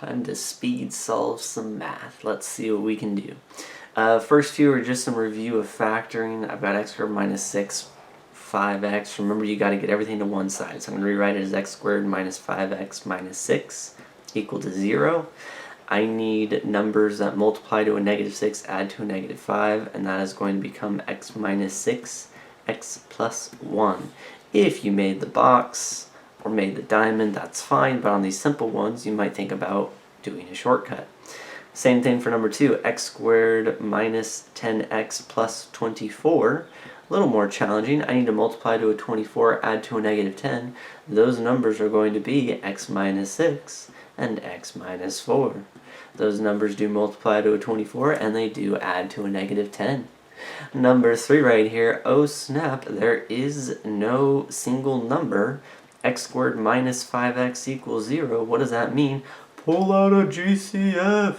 Time to speed solve some math. Let's see what we can do. First few are just some review of factoring. I've got x squared minus 6, 5x. Remember, you got to get everything to one side. So I'm going to rewrite it as x squared minus 5x minus 6 equal to 0. I need numbers that multiply to a negative 6, add to a negative 5, and that is going to become x minus 6, x plus 1. If you made the box or made the diamond, that's fine, but on these simple ones, you might think about doing a shortcut. Same thing for number 2, x squared minus 10x plus 24. A little more challenging. I need to multiply to a 24, add to a negative 10. Those numbers are going to be x minus 6 and x minus 4. Those numbers do multiply to a 24, and they do add to a negative 10. Number 3 right here, oh snap, there is no single number. X squared minus 5x equals 0. What does that mean? Pull out a GCF.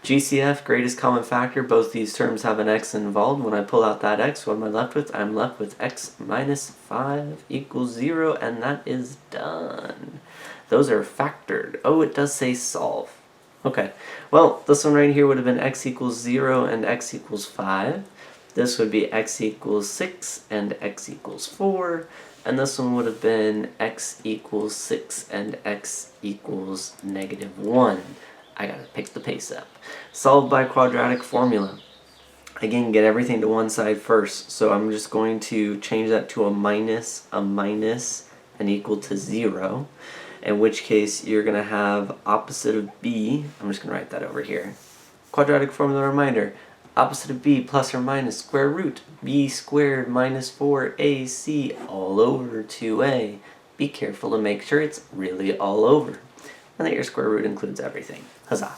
GCF, greatest common factor. Both these terms have an x involved. When I pull out that x, what am I left with? I'm left with x minus 5 equals 0, and that is done. Those are factored. Oh, it does say solve. Okay, well, this one right here would have been x equals 0 and x equals 5. This would be x equals 6 and x equals 4. And this one would have been x equals 6 and x equals negative 1. I gotta pick the pace up. Solve by quadratic formula. Again, get everything to one side first. So I'm just going to change that to a minus, and equal to 0. In which case you're gonna have opposite of b. I'm just gonna write that over here. Quadratic formula reminder. Opposite of b plus or minus square root b squared minus 4ac all over 2a. Be careful to make sure it's really all over, and that your square root includes everything. Huzzah!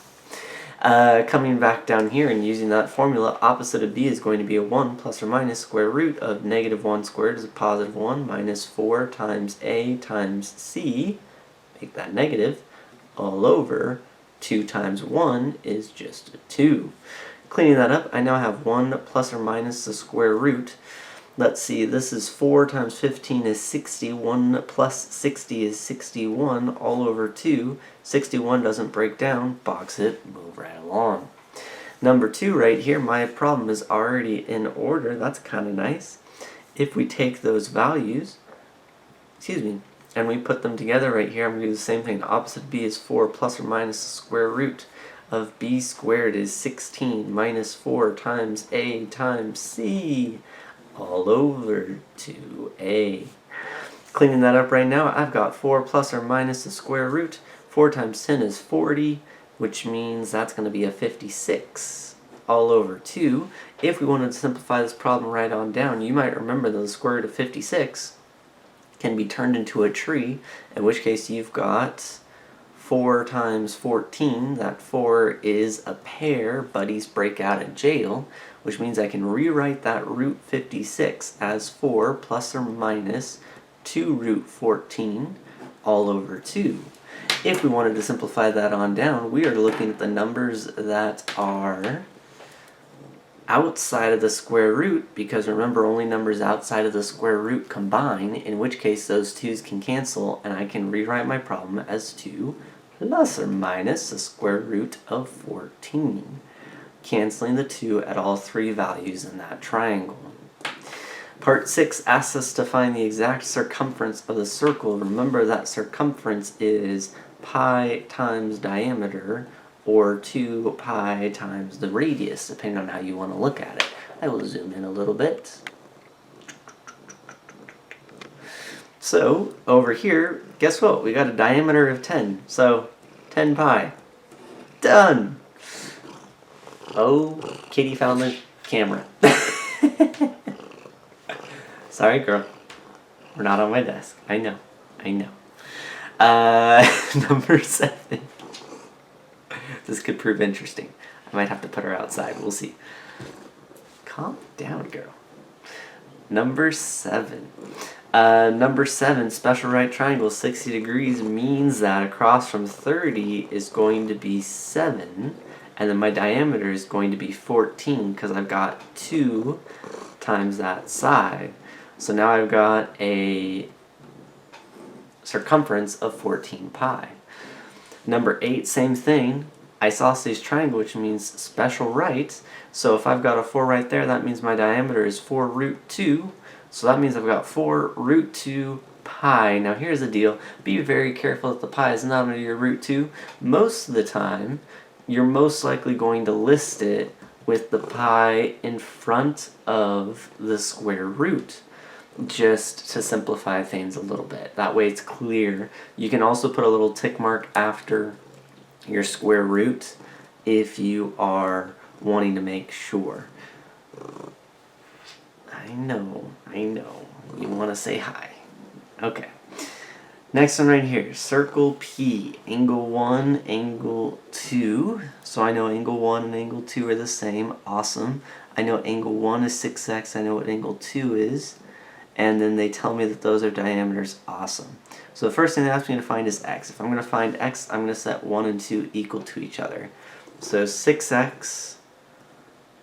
Coming back down here and using that formula, opposite of b is going to be a 1 plus or minus square root of negative 1 squared is a positive 1 minus 4 times a times c, make that negative, all over 2 times 1 is just a 2. Cleaning that up, I now have 1 plus or minus the square root. Let's see, this is 4 times 15 is 60. 1 plus 60 is 61 all over 2. 61 doesn't break down. Box it, move right along. Number 2 right here, my problem is already in order. That's kind of nice. If we take those values, and we put them together right here, I'm going to do the same thing. Opposite of b is 4 plus or minus the square root of b squared is 16 minus 4 times a times c all over 2a. Cleaning that up right now, I've got 4 plus or minus the square root. 4 times 10 is 40, which means that's going to be a 56 all over 2. If we wanted to simplify this problem right on down, you might remember that the square root of 56 can be turned into a tree, in which case you've got 4 times 14, that 4 is a pair, buddies break out of jail, which means I can rewrite that root 56 as 4 plus or minus 2 root 14 all over 2. If we wanted to simplify that on down, we are looking at the numbers that are outside of the square root, because remember, only numbers outside of the square root combine, in which case those 2's can cancel, and I can rewrite my problem as 2 plus or minus the square root of 14, canceling the 2 at all 3 values in that triangle. Part 6 asks us to find the exact circumference of the circle. Remember that circumference is pi times diameter, or 2 pi times the radius, depending on how you want to look at it. I will zoom in a little bit. So, over here, guess what? We got a diameter of 10, so 10 pi. Done! Oh, Kitty found the camera. Sorry, girl. We're not on my desk. I know. Number 7. This could prove interesting. I might have to put her outside. We'll see. Calm down, girl. Number 7. Number 7, special right triangle, 60 degrees means that across from 30 is going to be 7, and then my diameter is going to be 14 because I've got 2 times that side. So now I've got a circumference of 14 pi. Number 8, same thing. Isosceles triangle, which means special right. So if I've got a 4 right there, that means my diameter is 4 root 2. So that means I've got 4 root 2 pi. Now here's the deal. Be very careful that the pi is not under your root 2. Most of the time, you're most likely going to list it with the pi in front of the square root, just to simplify things a little bit. That way it's clear. You can also put a little tick mark after your square root if you are wanting to make sure. I know. You want to say hi. Okay. Next one right here, circle P, angle 1, angle 2. So I know angle 1 and angle 2 are the same. Awesome. I know angle 1 is 6x. I know what angle 2 is. And then they tell me that those are diameters. Awesome. So the first thing they ask me to find is x. If I'm going to find x, I'm going to set 1 and 2 equal to each other. So 6x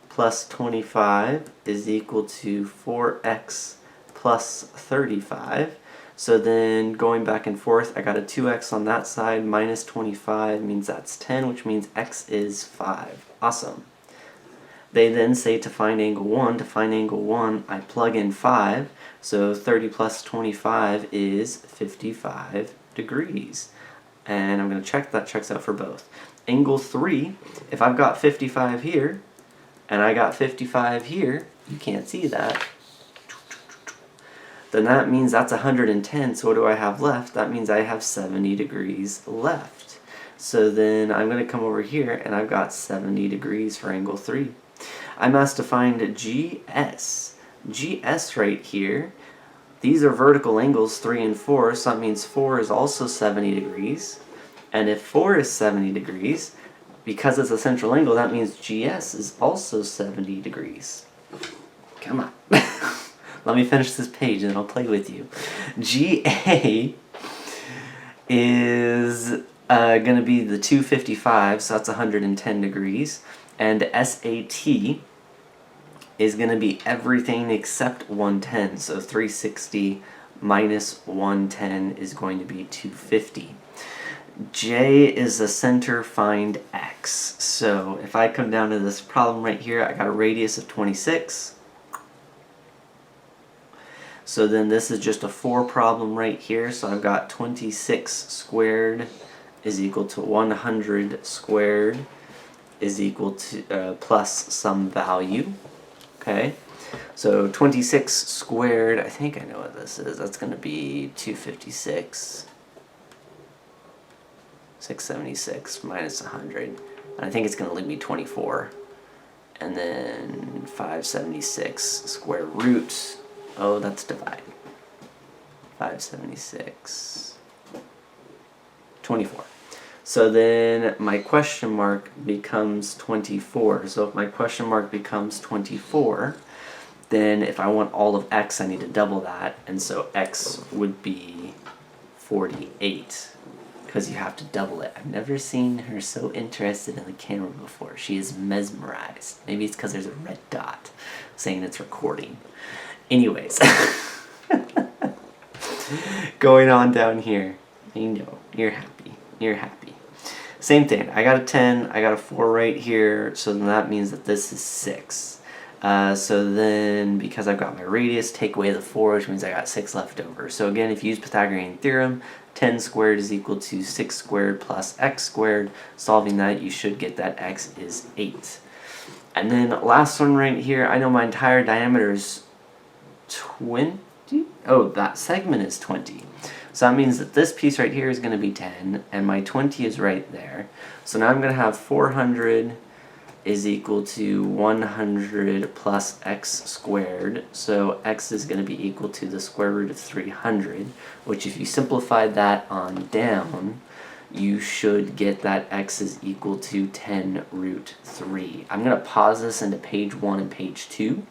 plus 25 is equal to 4x plus 35. So then going back and forth, I got a 2x on that side, minus 25 means that's 10, which means x is 5. Awesome. They then say to find angle 1. To find angle 1, I plug in 5. So 30 plus 25 is 55 degrees. And I'm going to check that checks out for both. Angle 3, if I've got 55 here, and I got 55 here, you can't see that, then that means that's 110, so what do I have left? That means I have 70 degrees left. So then I'm going to come over here, and I've got 70 degrees for angle 3. I'm asked to find GS. GS right here, these are vertical angles 3 and 4, so that means 4 is also 70 degrees. And if 4 is 70 degrees, because it's a central angle, that means GS is also 70 degrees. Come on. Let me finish this page and then I'll play with you. GA is going to be the 255, so that's 110 degrees. And SAT is going to be everything except 110. So 360 minus 110 is going to be 250. J is the center, find x. So if I come down to this problem right here, I got a radius of 26. So then this is just a 4 problem right here. So I've got 26 squared is equal to 100 squared is equal to plus some value. Okay, so 26 squared, I think I know what this is. That's going to be 256. 676 minus 100. And I think it's going to leave me 24. And then 576 square root. Oh, that's divide. 576. 24. So then my question mark becomes 24. So if my question mark becomes 24, then if I want all of x, I need to double that. And so x would be 48. Because you have to double it. I've never seen her so interested in the camera before. She is mesmerized. Maybe it's because there's a red dot saying it's recording. Anyways. Going on down here. You know, you're happy. You're happy. Same thing. I got a 10. I got a 4 right here. So then that means that this is 6. So then, because I've got my radius, take away the 4, which means I got 6 left over. So again, if you use Pythagorean theorem, 10 squared is equal to 6 squared plus x squared. Solving that, you should get that x is 8. And then last one right here, I know my entire diameter is 20. Oh, that segment is 20. So that means that this piece right here is going to be 10, and my 20 is right there. So now I'm going to have 400 is equal to 100 plus x squared. So x is going to be equal to the square root of 300, which if you simplified that on down, you should get that x is equal to 10 root 3. I'm going to pause this into page 1 and page 2,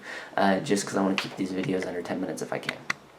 just because I want to keep these videos under 10 minutes if I can.